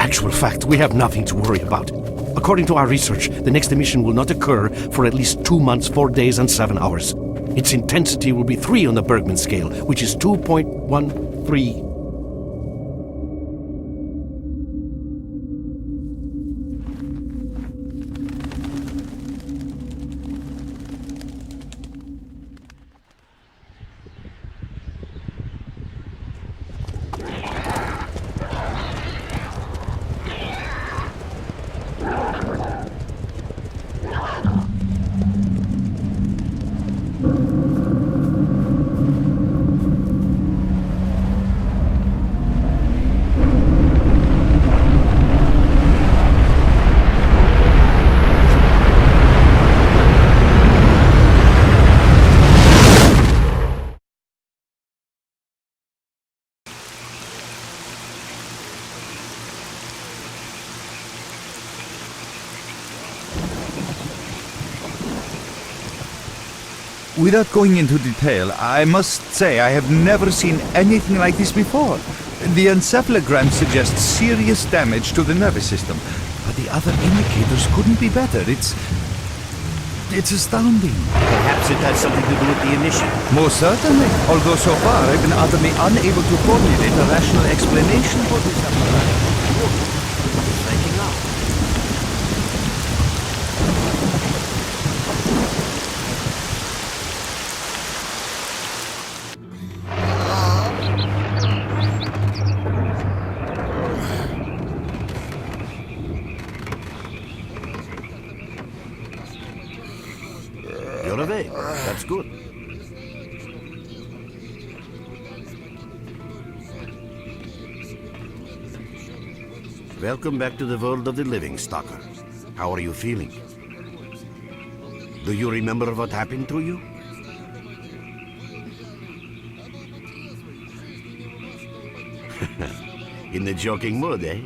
actual fact, we have nothing to worry about. According to our research, the next emission will not occur for at least 2 months, 4 days, and 7 hours. Its intensity will be 3 on the Bergman scale, which is 2.13. Without going into detail, I must say I have never seen anything like this before. The encephalogram suggests serious damage to the nervous system, but the other indicators couldn't be better. It's astounding. Perhaps it has something to do with the emission. Most certainly, although so far I've been utterly unable to formulate a rational explanation for this apparatus. Breaking up. You're awake. That's good. Welcome back to the world of the living, Stalker. How are you feeling? Do you remember what happened to you? In the joking mood, eh?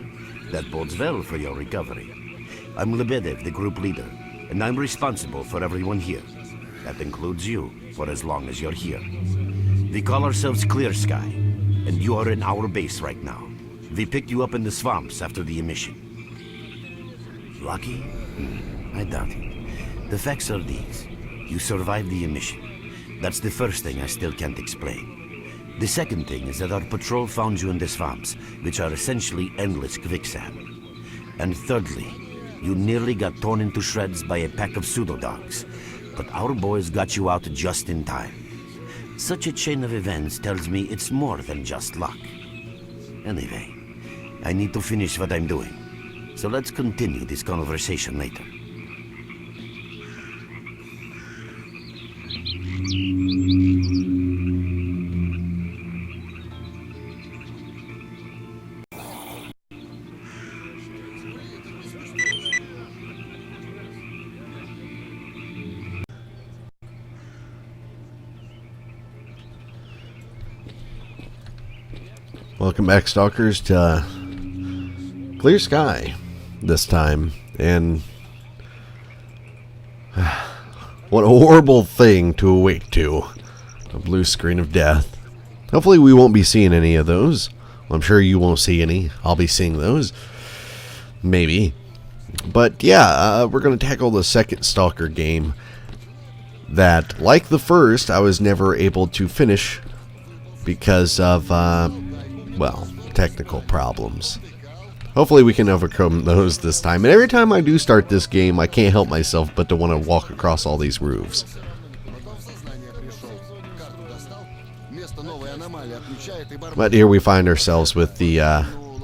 That bodes well for your recovery. I'm Lebedev, the group leader, and I'm responsible for everyone here. That includes you, for as long as you're here. We call ourselves Clear Sky, and you are in our base right now. We picked you up in the swamps after the emission. Lucky? I doubt it. The facts are these. You survived the emission. That's the first thing I still can't explain. The second thing is that our patrol found you in the swamps, which are essentially endless quicksand. And thirdly, you nearly got torn into shreds by a pack of pseudo-dogs. But our boys got you out just in time. Such a chain of events tells me it's more than just luck. Anyway, I need to finish what I'm doing. So let's continue this conversation later. Welcome back, Stalkers, to Clear Sky this time. And what a horrible thing to awake to. A blue screen of death. Hopefully we won't be seeing any of those. Well, I'm sure you won't see any. I'll be seeing those. Maybe. But yeah, we're going to tackle the second Stalker game that, like the first, I was never able to finish because of, well, technical problems. Hopefully we can overcome those this time. And every time I do start this game, I can't help myself but to want to walk across all these roofs. But here we find ourselves with the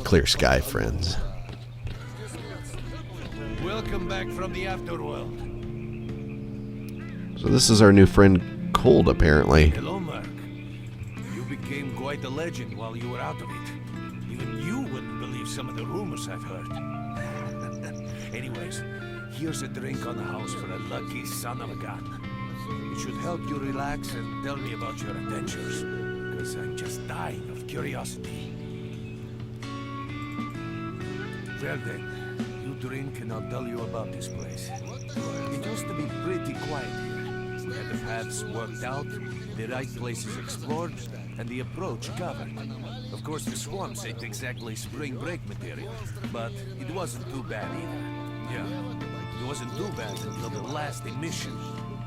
Clear Sky friends. Welcome back from the afterworld. So this is our new friend Cold, apparently. Hello, Mark. You became quite a legend while you were out of it. Even you wouldn't believe some of the rumors I've heard. Anyways, here's a drink on the house for a lucky son of a gun. It should help you relax and tell me about your adventures, because I'm just dying of curiosity. Well then, you drink and I'll tell you about this place. It used to be pretty quiet here. we had the paths worked out, the right places explored, and the approach covered. Of course, the swamps ain't exactly spring break material, but it wasn't too bad either. Yeah, it wasn't too bad until the last emission,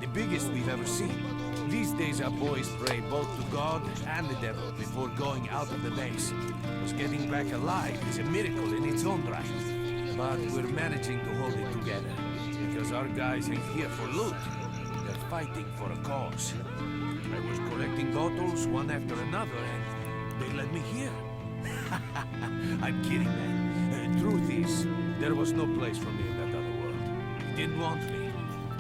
the biggest we've ever seen. These days our boys pray both to God and the devil before going out of the base. Because getting back alive is a miracle in its own right. But we're managing to hold it together. Because our guys ain't here for loot. They're fighting for a cause. I was collecting bottles one after another and they led me here. I'm kidding, man. Truth is, there was no place for me in that other world. He didn't want me.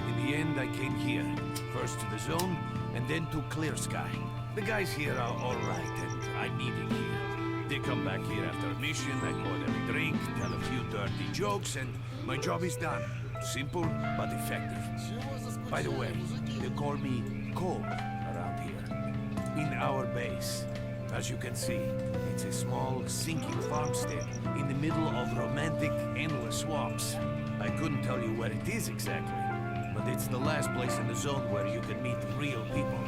In the end, I came here. First to the zone, and then to Clear-Sky. The guys here are alright, and I'm needed here. They come back here after a mission, I pour them a drink, tell a few dirty jokes, and my job is done. Simple, but effective. By the way, they call me Cole around here. In our base. As you can see, it's a small, sinking farmstead in the middle of romantic, endless swamps. I couldn't tell you where it is exactly. But it's the last place in the zone where you can meet real people.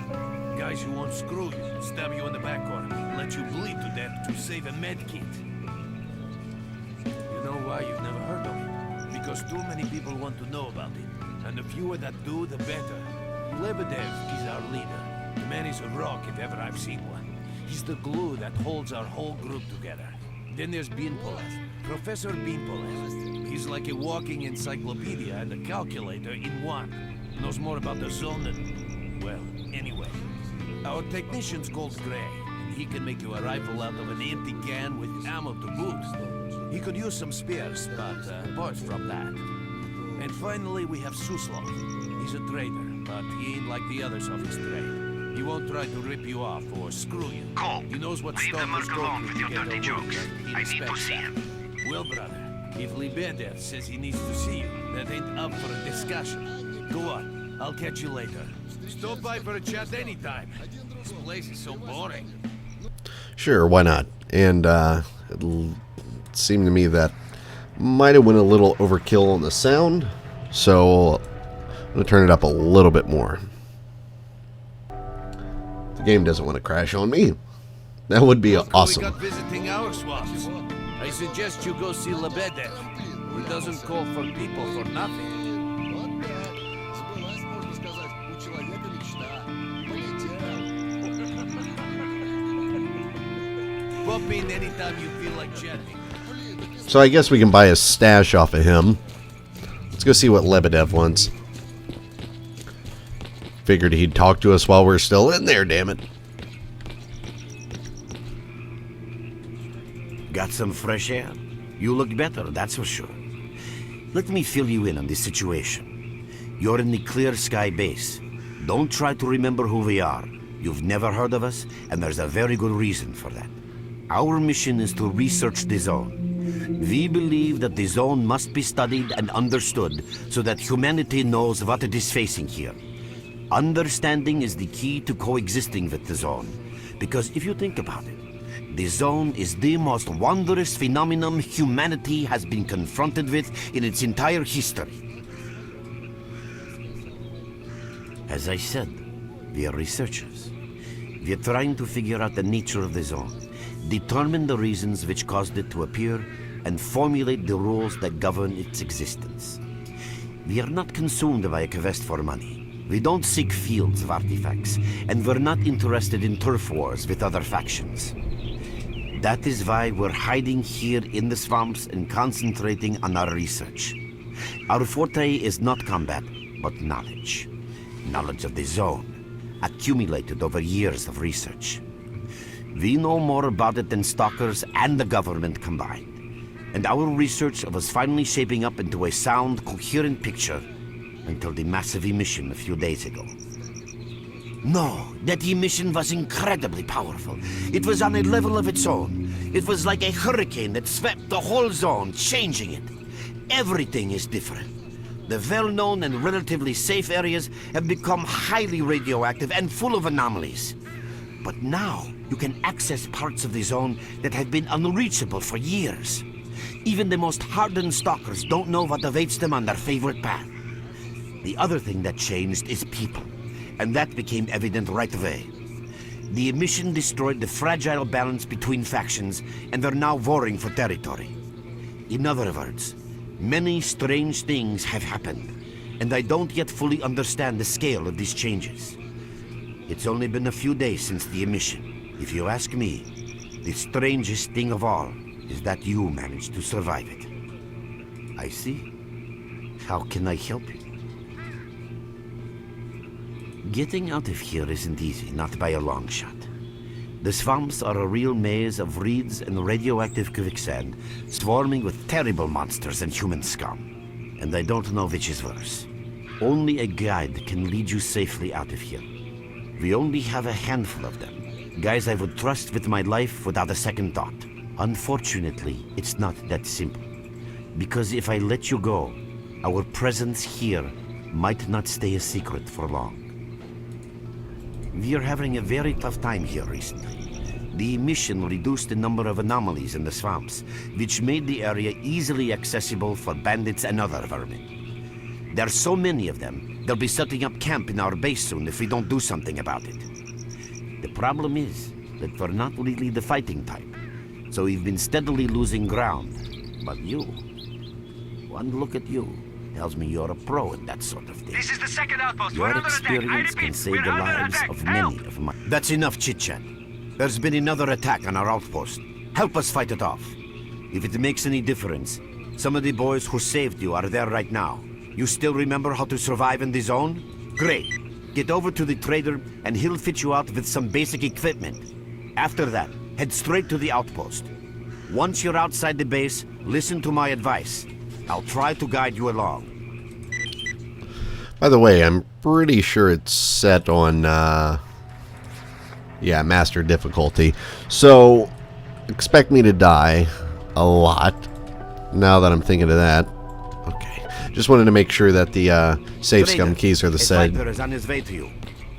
Guys who won't screw you, stab you in the back or let you bleed to death to save a med kit. You know why you've never heard of it? Because too many people want to know about it. And the fewer that do, the better. Lebedev is our leader. The man is a rock if ever I've seen one. He's the glue that holds our whole group together. Then there's Beanpolev, Professor Beanpolev. He's like a walking encyclopedia and a calculator in one. Knows more about the zone than... well, anyway. Our technician's called Gray, and he can make you a rifle out of an empty can with ammo to boot. He could use some spares, but apart from that. And finally we have Suslov. He's a trader, but he ain't like the others of his trade. He won't try to rip you off or screw you. Cole, he knows what leave the stuff merc is alone going with to your get dirty the jokes. He I need to respects see that. him. Well, brother, if Lebedev says he needs to see you, that ain't up for a discussion. Go on, I'll catch you later. Stop by for a chat anytime. This place is so boring. Sure, why not? And it seemed to me that might have went a little overkill on the sound, so I'm going to turn it up a little bit more. The game doesn't want to crash on me. That would be awesome. We got visiting our swamps. I suggest you go see Lebedev. He doesn't call for people for nothing. Pop in anytime you feel like chatting. So I guess we can buy a stash off of him. Let's go see what Lebedev wants. Figured he'd talk to us while we're still in there, damn it. Got some fresh air? You look better, that's for sure. Let me fill you in on the situation. You're in the Clear-Sky base. Don't try to remember who we are. You've never heard of us, and there's a very good reason for that. Our mission is to research the zone. We believe that the zone must be studied and understood so that humanity knows what it is facing here. Understanding is the key to coexisting with the zone. Because if you think about it, the zone is the most wondrous phenomenon humanity has been confronted with in its entire history. As I said, we are researchers. We are trying to figure out the nature of the zone, determine the reasons which caused it to appear, and formulate the rules that govern its existence. We are not consumed by a quest for money. We don't seek fields of artifacts, and we're not interested in turf wars with other factions. That is why we're hiding here in the swamps and concentrating on our research. Our forte is not combat, but knowledge. Knowledge of the zone, accumulated over years of research. We know more about it than stalkers and the government combined. And our research was finally shaping up into a sound, coherent picture until the massive emission a few days ago. No, that emission was incredibly powerful. It was on a level of its own. It was like a hurricane that swept the whole zone, changing it. Everything is different. The well-known and relatively safe areas have become highly radioactive and full of anomalies. But now, you can access parts of the zone that have been unreachable for years. Even the most hardened stalkers don't know what awaits them on their favorite path. The other thing that changed is people. and that became evident right away. The emission destroyed the fragile balance between factions, and they're now warring for territory. In other words, many strange things have happened, and I don't yet fully understand the scale of these changes. It's only been a few days since the emission. If you ask me, the strangest thing of all is that you managed to survive it. I see. How can I help you? Getting out of here isn't easy, not by a long shot. The swamps are a real maze of reeds and radioactive quicksand, swarming with terrible monsters and human scum. And I don't know which is worse. Only a guide can lead you safely out of here. We only have a handful of them, guys I would trust with my life without a second thought. Unfortunately, it's not that simple. Because if I let you go, our presence here might not stay a secret for long. We are having a very tough time here recently. The emission reduced the number of anomalies in the swamps, which made the area easily accessible for bandits and other vermin. There are so many of them, they'll be setting up camp in our base soon if we don't do something about it. The problem is that we're not really the fighting type, so we've been steadily losing ground. But you, one look at you, tells me you're a pro at that sort of thing. This is the second outpost. Your experience can save the lives of many of my... That's enough chit-chat. There's been another attack on our outpost. Help us fight it off. If it makes any difference, some of the boys who saved you are there right now. You still remember how to survive in the zone? Great. Get over to the trader and he'll fit you out with some basic equipment. After that, head straight to the outpost. Once you're outside the base, listen to my advice. I'll try to guide you along. By the way, I'm pretty sure it's set on, yeah, master difficulty. So, expect me to die a lot, now that I'm thinking of that. Okay. Just wanted to make sure that the safe scum keys are the same. Viper is on his way to you.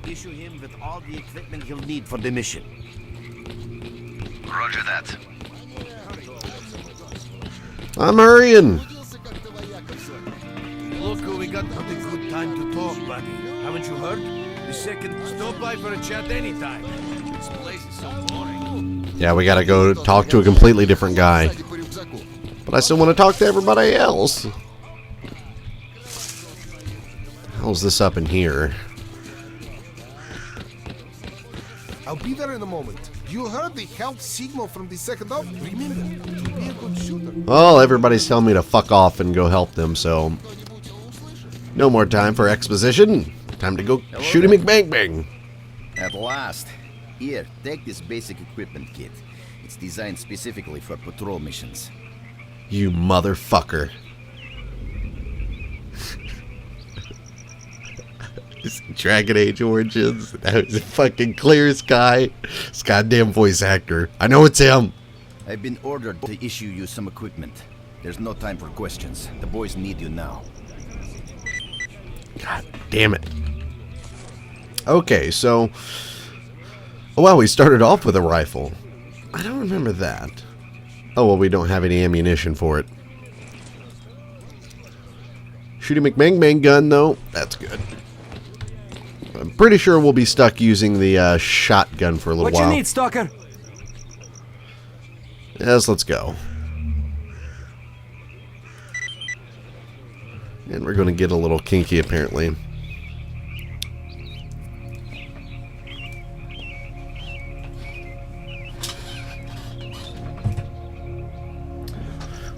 Issue him with all the equipment he'll need for the mission. Roger that. I'm hurrying. Look, we got not a good time to talk, buddy. Haven't you heard? The second, stop by for a chat anytime. This place is so boring. Yeah, we gotta go talk to a completely different guy. But I still want to talk to everybody else. How's this up in here? I'll be there in a moment. You heard the health signal from the second up? Remember, to be a good shooter. Well, everybody's telling me to fuck off and go help them, so... No more time for exposition. Time to go shoot him McBang. At last. Here, take this basic equipment kit. It's designed specifically for patrol missions. You motherfucker. Dragon Age Origins. That was fucking clear as sky. This goddamn voice actor. I know it's him. I've been ordered to issue you some equipment. There's no time for questions. The boys need you now. God damn it. Okay, so... Oh, wow, we started off with a rifle. I don't remember that. Oh, well, we don't have any ammunition for it. Shooting McBang gun, though. That's good. I'm pretty sure we'll be stuck using the shotgun for a little while. What you need, Stalker? Yes, let's go. And we're going to get a little kinky, apparently.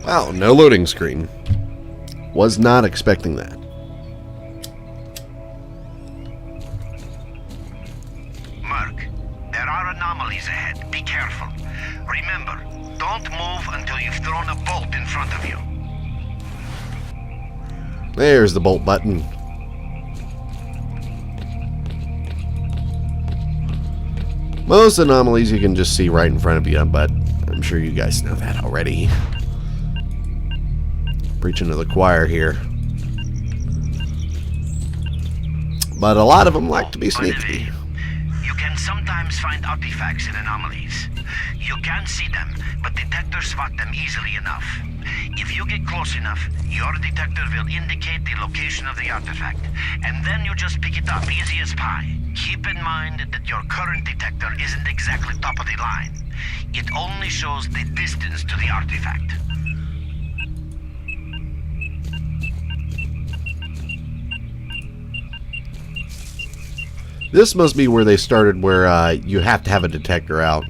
Wow, no loading screen. Was not expecting that. Merc, there are anomalies ahead. Be careful. Remember, don't move until you've thrown a bolt in front of you. There's the bolt button. Most anomalies you can just see right in front of you, but I'm sure you guys know that already. Preaching to the choir here. But a lot of them like to be sneaky. You can sometimes find artifacts in anomalies. You can't see them, but detectors spot them easily enough. If you get close enough, your detector will indicate the location of the artifact, and then you just pick it up, easy as pie. Keep in mind that your current detector isn't exactly top of the line. It only shows the distance to the artifact. This must be where they started, where you have to have a detector out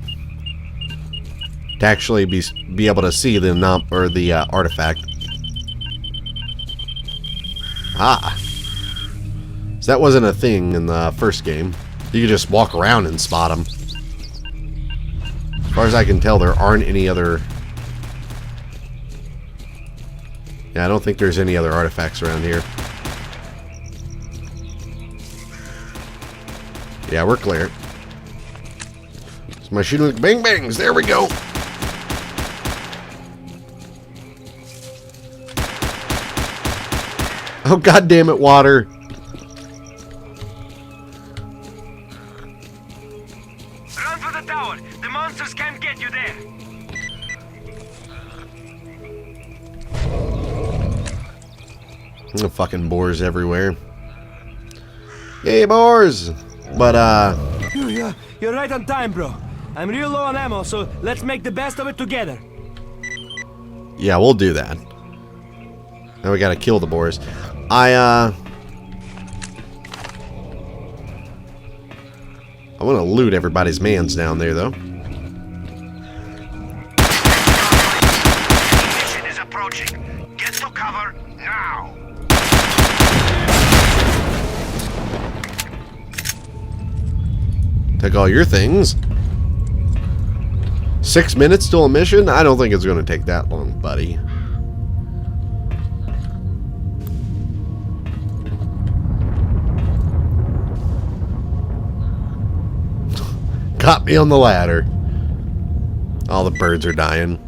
to actually be able to see the artifact. Ah, so that wasn't a thing in the first game. You could just walk around and spot them. As far as I can tell, there aren't any other. Yeah, I don't think there's any other artifacts around here. Yeah, we're clear. So my shooting bang bangs. There we go. Oh, god damn it, water. Run for the tower. The monsters can't get you there. Oh, fucking boars everywhere. Hey, boars. But, You're right on time, bro. I'm real low on ammo, so let's make the best of it together. yeah, we'll do that. Now we gotta kill the boars. I want to loot everybody's mans down there, though. Mission is approaching. Get to cover now. Take all your things. 6 minutes till a mission? I don't think it's going to take that long, buddy. Got me on the ladder. All the birds are dying.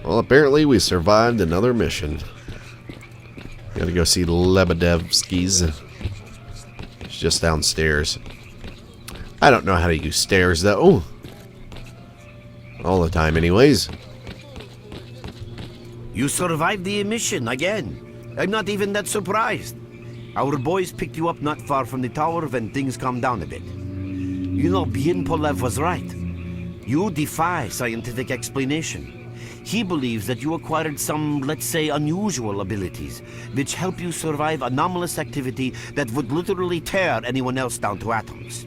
Well, apparently we survived another mission. Gotta go see Lebedevsky's. It's just downstairs. I don't know how to use stairs, though. All the time, anyways. You survived the emission again. I'm not even that surprised. Our boys picked you up not far from the tower when things calmed down a bit. You know, Bien Polev was right. You defy scientific explanation. He believes that you acquired some, let's say, unusual abilities, which help you survive anomalous activity that would literally tear anyone else down to atoms.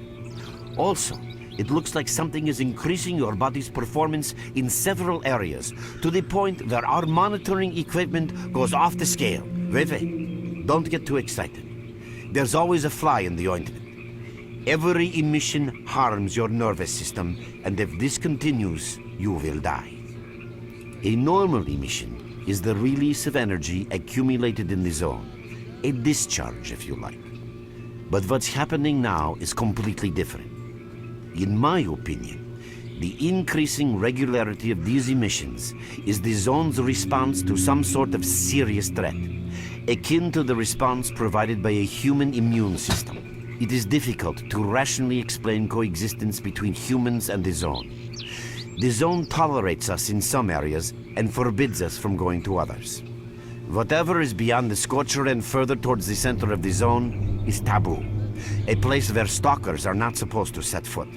Also, it looks like something is increasing your body's performance in several areas, to the point where our monitoring equipment goes off the scale. Wait, don't get too excited. There's always a fly in the ointment. Every emission harms your nervous system, and if this continues, you will die. A normal emission is the release of energy accumulated in the zone. A discharge, if you like. But what's happening now is completely different. In my opinion, the increasing regularity of these emissions is the zone's response to some sort of serious threat, akin to the response provided by a human immune system. It is difficult to rationally explain coexistence between humans and the zone. The zone tolerates us in some areas and forbids us from going to others. Whatever is beyond the Scorcher and further towards the center of the zone is taboo, a place where stalkers are not supposed to set foot.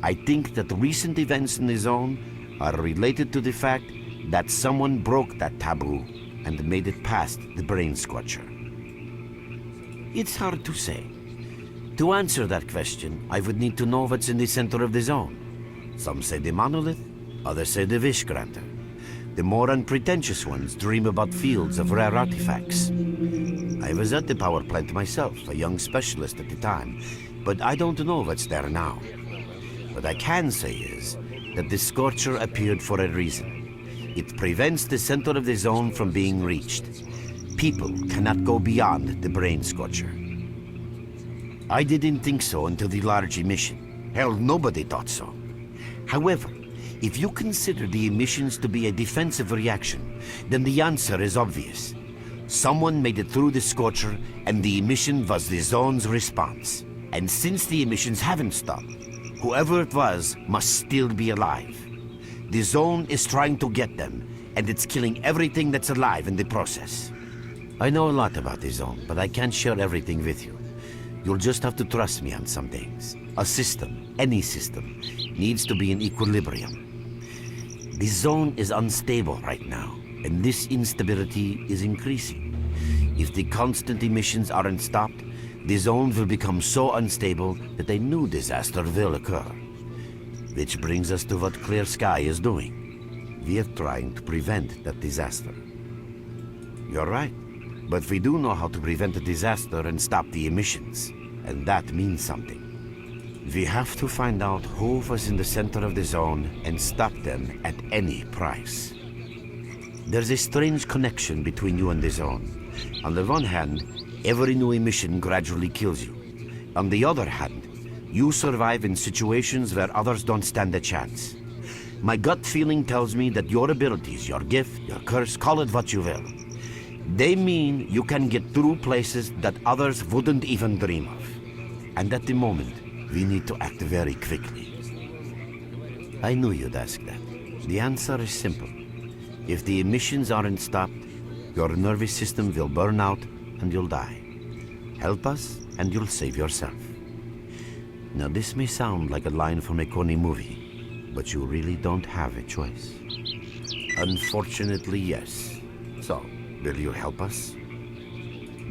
I think that recent events in the zone are related to the fact that someone broke that taboo and made it past the brain scorcher. It's hard to say. To answer that question, I would need to know what's in the center of the zone. Some say the monolith, others say the wish granter. The more unpretentious ones dream about fields of rare artifacts. I was at the power plant myself, a young specialist at the time, but I don't know what's there now. What I can say is that the Scorcher appeared for a reason. It prevents the center of the zone from being reached. People cannot go beyond the brain Scorcher. I didn't think so until the large emission. Hell, nobody thought so. However, If you consider the emissions to be a defensive reaction, then the answer is obvious. Someone made it through the Scorcher, and the emission was the zone's response. And since the emissions haven't stopped, whoever it was must still be alive. The zone is trying to get them, and it's killing everything that's alive in the process. I know a lot about the zone, but I can't share everything with you. You'll just have to trust me on some things. A system, any system, needs to be in equilibrium. The zone is unstable right now, and this instability is increasing. If the constant emissions aren't stopped, the zone will become so unstable that a new disaster will occur. Which brings us to what S.T.A.L.K.E.R is doing. We are trying to prevent that disaster. You're right, but we do know how to prevent a disaster and stop the emissions, and that means something. We have to find out who was in the center of the zone and stop them at any price. There's a strange connection between you and the zone. On the one hand, every new emission gradually kills you. On the other hand, you survive in situations where others don't stand a chance. My gut feeling tells me that your abilities, your gift, your curse, call it what you will, they mean you can get through places that others wouldn't even dream of. And at the moment, we need to act very quickly. I knew you'd ask that. The answer is simple. If the emissions aren't stopped, your nervous system will burn out and you'll die. Help us and you'll save yourself. Now this may sound like a line from a corny movie, but you really don't have a choice. Unfortunately, yes. So, will you help us?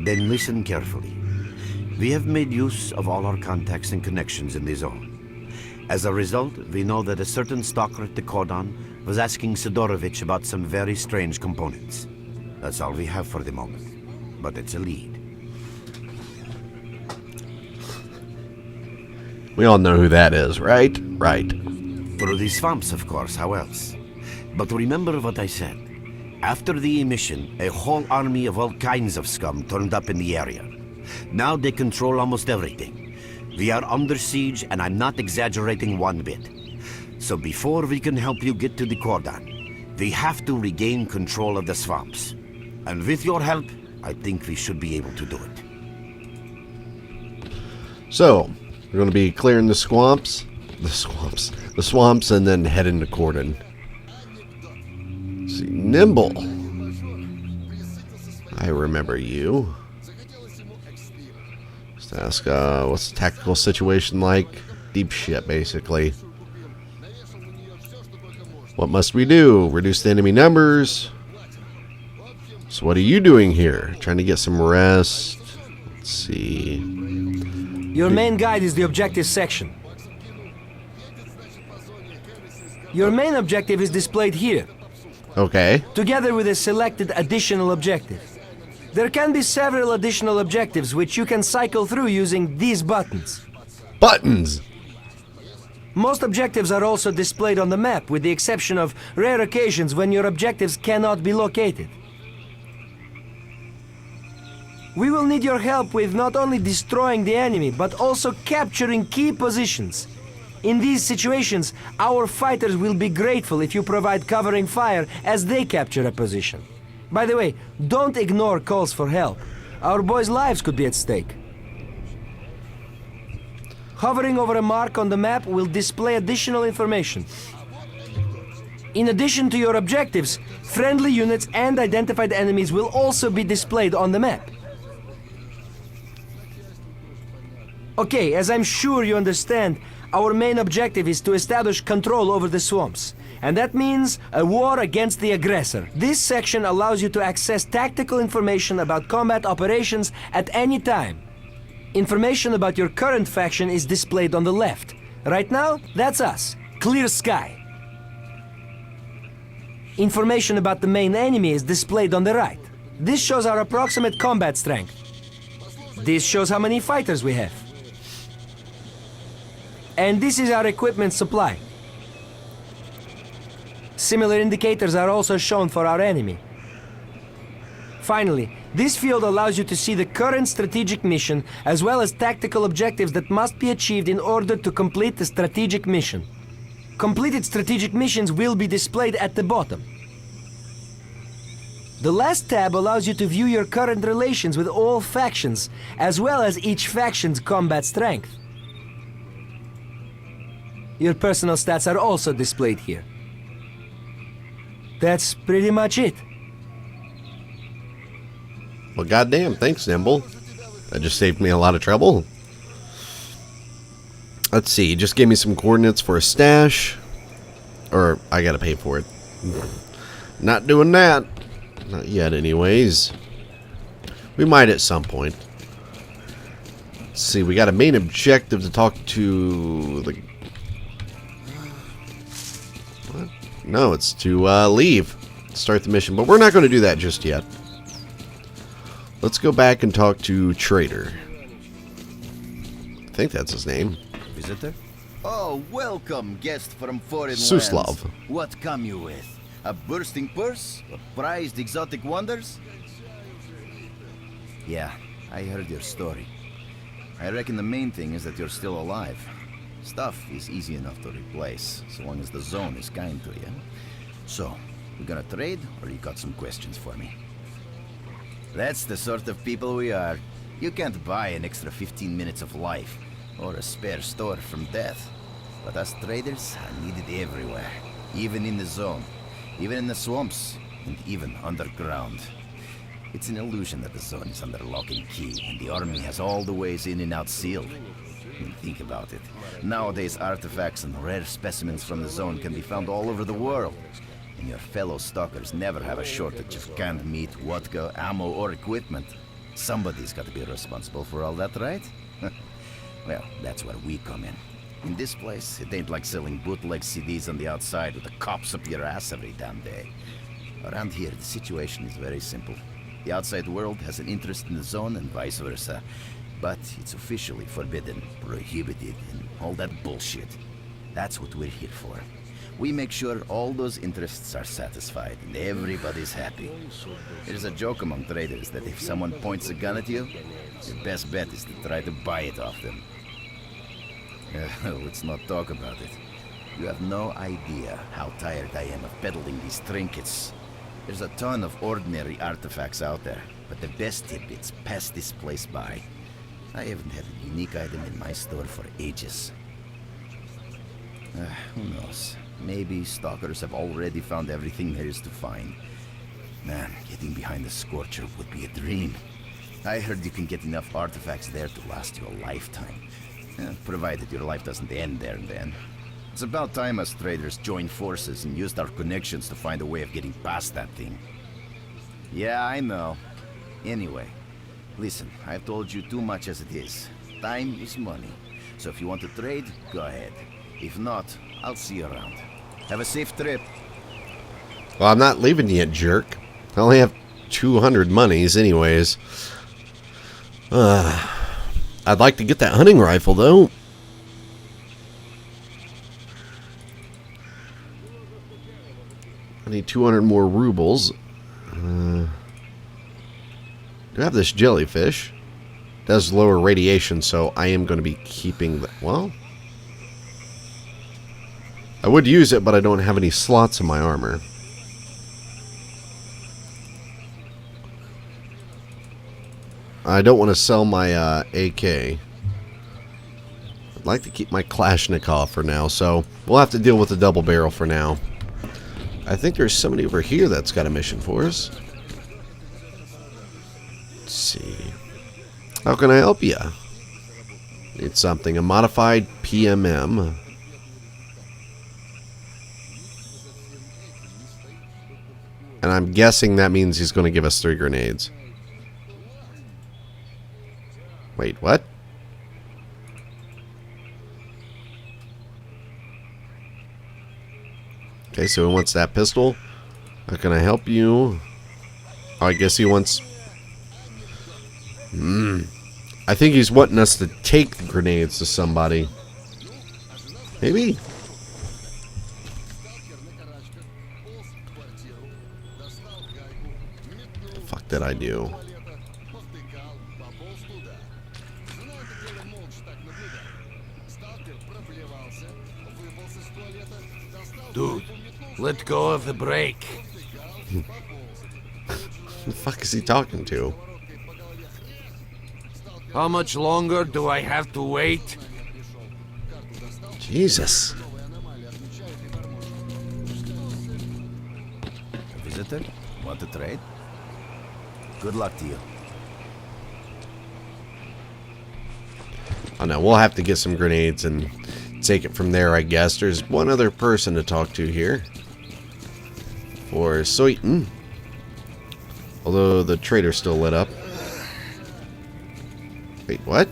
Then listen carefully. We have made use of all our contacts and connections in the zone. As a result, we know that a certain stalker at the cordon was asking Sidorovich about some very strange components. That's all we have for the moment, but it's a lead. We all know who that is, right? Right. Through the swamps, of course, how else? But remember what I said. After the emission, a whole army of all kinds of scum turned up in the area. Now they control almost everything. We are under siege, and I'm not exaggerating one bit. So before we can help you get to the cordon, we have to regain control of the swamps. And with your help, I think we should be able to do it. So, we're going to be clearing the swamps, and then heading to cordon. Let's see, Nimble. I remember you. Just ask, what's the tactical situation like? Deep shit, basically. What must we do? Reduce the enemy numbers. So what are you doing here? Trying to get some rest. Let's see. Your main guide is the objective section. Your main objective is displayed here. Okay. Together with a selected additional objective. There can be several additional objectives which you can cycle through using these buttons. Buttons! Most objectives are also displayed on the map, with the exception of rare occasions when your objectives cannot be located. We will need your help with not only destroying the enemy, but also capturing key positions. In these situations, our fighters will be grateful if you provide covering fire as they capture a position. By the way, don't ignore calls for help. Our boys' lives could be at stake. Hovering over a mark on the map will display additional information. In addition to your objectives, friendly units and identified enemies will also be displayed on the map. Okay, as I'm sure you understand, our main objective is to establish control over the swamps. And that means a war against the aggressor. This section allows you to access tactical information about combat operations at any time. Information about your current faction is displayed on the left. Right now, that's us, Clear Sky. Information about the main enemy is displayed on the right. This shows our approximate combat strength. This shows how many fighters we have. And this is our equipment supply. Similar indicators are also shown for our enemy. Finally, this field allows you to see the current strategic mission as well as tactical objectives that must be achieved in order to complete the strategic mission. Completed strategic missions will be displayed at the bottom. The last tab allows you to view your current relations with all factions, as well as each faction's combat strength. Your personal stats are also displayed here. That's pretty much it. Well, goddamn, thanks, Nimble. That just saved me a lot of trouble. Let's see, just gave me some coordinates for a stash. Or, I gotta pay for it. Not doing that. Not yet, anyways. We might at some point. Let's see, we got a main objective to talk to the... What? No, it's to leave. Start the mission, but we're not going to do that just yet. Let's go back and talk to Trader. I think that's his name. Visitor? Oh, welcome, guest from foreign Suslav. lands. What come you with? A bursting purse? A prized exotic wonders? Yeah, I heard your story. I reckon the main thing is that you're still alive. Stuff is easy enough to replace, so long as the zone is kind to you. So, we gonna trade, or you got some questions for me? That's the sort of people we are. You can't buy an extra 15 minutes of life, or a spare store from death. But us traders are needed everywhere, even in the zone, even in the swamps, and even underground. It's an illusion that the zone is under lock and key, and the army has all the ways in and out sealed. I mean, think about it. Nowadays, artifacts and rare specimens from the zone can be found all over the world. And your fellow stalkers never have a shortage of canned meat, vodka, ammo, or equipment. Somebody's got to be responsible for all that, right? Well, that's where we come in. In this place, it ain't like selling bootleg CDs on the outside with the cops up your ass every damn day. Around here, the situation is very simple. The outside world has an interest in the zone and vice versa. But it's officially forbidden, prohibited, and all that bullshit. That's what we're here for. We make sure all those interests are satisfied and everybody's happy. There's a joke among traders that if someone points a gun at you, your best bet is to try to buy it off them. Let's not talk about it. You have no idea how tired I am of peddling these trinkets. There's a ton of ordinary artifacts out there, but the best tidbits pass this place by. I haven't had a unique item in my store for ages. Who knows? Maybe stalkers have already found everything there is to find. Man, getting behind the Scorcher would be a dream. I heard you can get enough artifacts there to last you a lifetime. Provided your life doesn't end there and then. It's about time us traders joined forces and used our connections to find a way of getting past that thing. Yeah, I know. Anyway, listen, I've told you too much as it is. Time is money. So if you want to trade, go ahead. If not, I'll see you around. Have a safe trip. Well, I'm not leaving yet, jerk. I only have 200 monies anyways. I'd like to get that hunting rifle, though. I need 200 more rubles. Do I have this jellyfish? It does lower radiation, so I am going to be keeping that. Well, I would use it, but I don't have any slots in my armor. I don't want to sell my AK. I'd like to keep my Kalashnikov for now, so we'll have to deal with the double barrel for now. I think there's somebody over here that's got a mission for us. Let's see. How can I help you? Need something. A modified PMM. And I'm guessing that means he's going to give us 3 grenades. Wait, what? Okay, so he wants that pistol. How can I help you? Oh, I guess he wants... I think he's wanting us to take the grenades to somebody. Maybe? What the fuck did I do? dude. Let go of the brake. Who the fuck is he talking to? How much longer do I have to wait? Jesus. Visitor? Want to trade? Good luck to you. Oh no, we'll have to get some grenades and take it from there, I guess. There's one other person to talk to here. For Soitin. Although the trader's still lit up. Wait, what?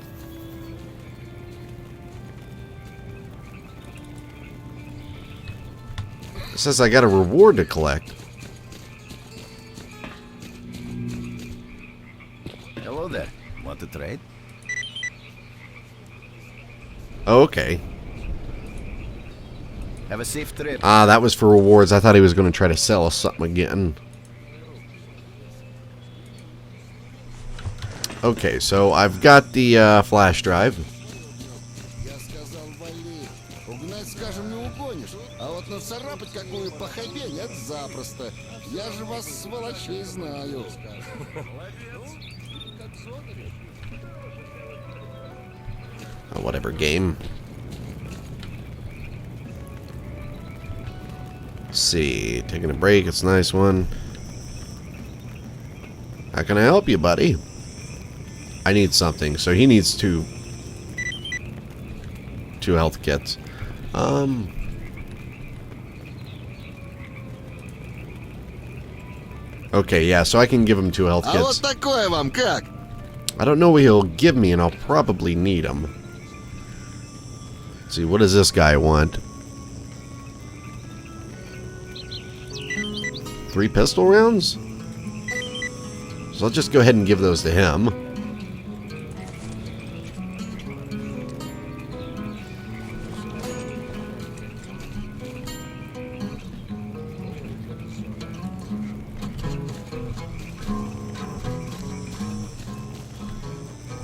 It says I got a reward to collect. Hello there. Want to trade? Oh, okay. Have a safe trip. Ah, that was for rewards. I thought he was going to try to sell us something again. Okay, so I've got the flash drive. Oh, whatever, game. Let's see, taking a break. It's a nice one. How can I help you, buddy? I need something, so he needs two health kits. Okay, yeah, so I can give him 2 health kits. I don't know what he'll give me, and I'll probably need them. Let's see, what does this guy want? 3 pistol rounds? So I'll just go ahead and give those to him.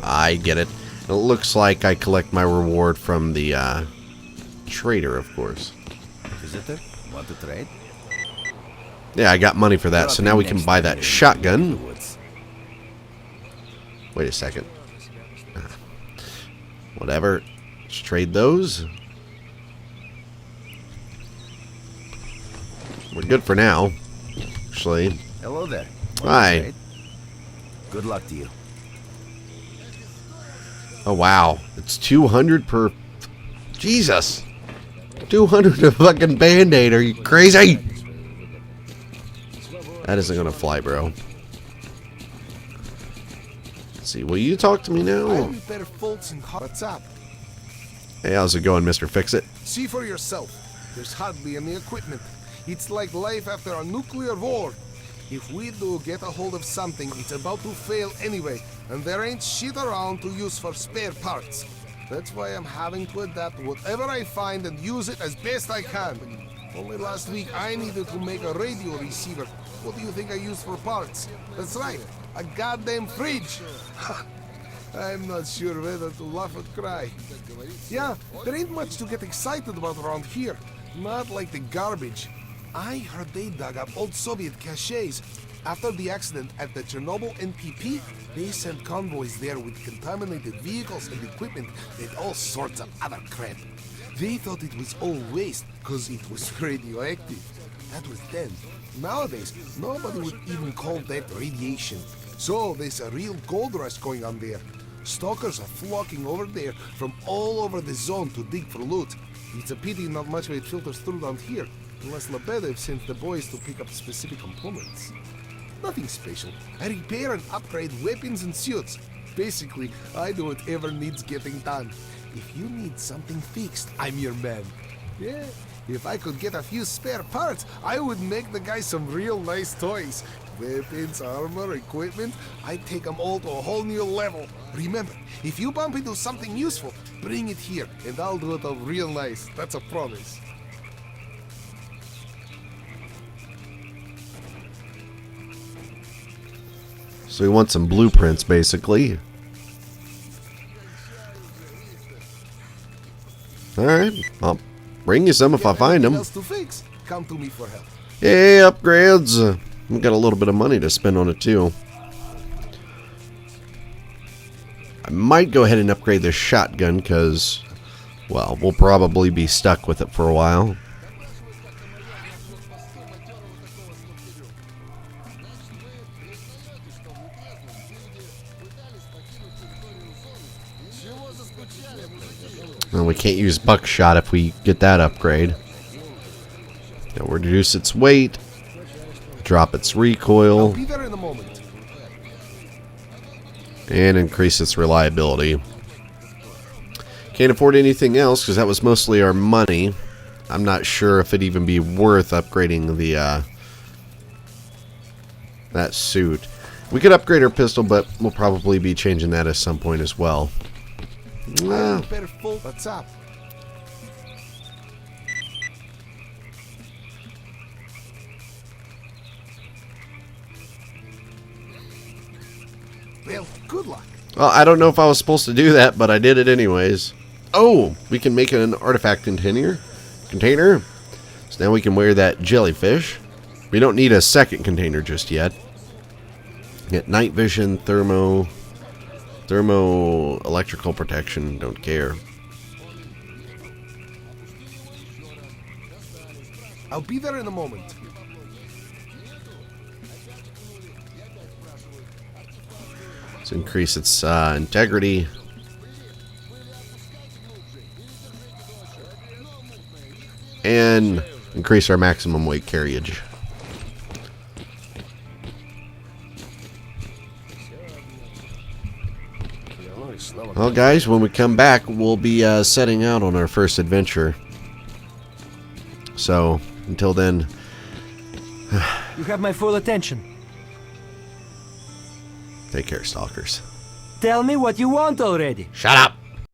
I get it. It looks like I collect my reward from the trader, of course. Visitor? Want to trade? Yeah, I got money for that, so now we can buy that shotgun. Wait a second. Whatever. Let's trade those. We're good for now, actually. Hello there. Hi. Good luck to you. Oh, wow. It's 200 per... Jesus. 200 a fucking Band-Aid. Are you crazy? That isn't going to fly, bro. Let's see. Will you talk to me now? What's up? Hey, how's it going, Mr. Fix-It? See for yourself. There's hardly any equipment. It's like life after a nuclear war. If we do get a hold of something, it's about to fail anyway, and there ain't shit around to use for spare parts. That's why I'm having to adapt whatever I find and use it as best I can. Only last week I needed to make a radio receiver. What do you think I used for parts? That's right, a goddamn fridge. I'm not sure whether to laugh or cry. Yeah, there ain't much to get excited about around here. Not like the garbage. I heard they dug up old Soviet caches. After the accident at the Chernobyl NPP, they sent convoys there with contaminated vehicles and equipment and all sorts of other crap. They thought it was all waste because it was radioactive. That was then. Nowadays, nobody would even call that radiation. So there's a real gold rush going on there. Stalkers are flocking over there from all over the zone to dig for loot. It's a pity not much of it filters through down here. Unless Lebedev sent the boys to pick up specific components. Nothing special. I repair and upgrade weapons and suits. Basically, I do whatever needs getting done. If you need something fixed, I'm your man. Yeah, if I could get a few spare parts, I would make the guys some real nice toys. Weapons, armor, equipment, I'd take them all to a whole new level. Remember, if you bump into something useful, bring it here, and I'll do it up real nice. That's a promise. So we want some blueprints, basically. Alright, I'll bring you some if I find them. To fix. come to me for help. Hey, upgrades. We got a little bit of money to spend on it too. I might go ahead and upgrade the shotgun because, well, we'll probably be stuck with it for a while. And we can't use buckshot if we get that upgrade. Now reduce its weight, drop its recoil, I'll be there in a moment. and increase its reliability. Can't afford anything else because that was mostly our money. I'm not sure if it'd even be worth upgrading the that suit. We could upgrade our pistol, but we'll probably be changing that at some point as well. What's up? Well, good luck. Well, I don't know if I was supposed to do that, but I did it anyways. Oh, we can make an artifact container. So now we can wear that jellyfish. We don't need a second container just yet. Get night vision, thermo, electrical protection. Don't care. I'll be there in a moment. Let's increase its integrity. And increase our maximum weight carriage. Well, guys, when we come back, we'll be setting out on our first adventure. So, until then... You have my full attention. Take care, stalkers. Tell me what you want already. Shut up!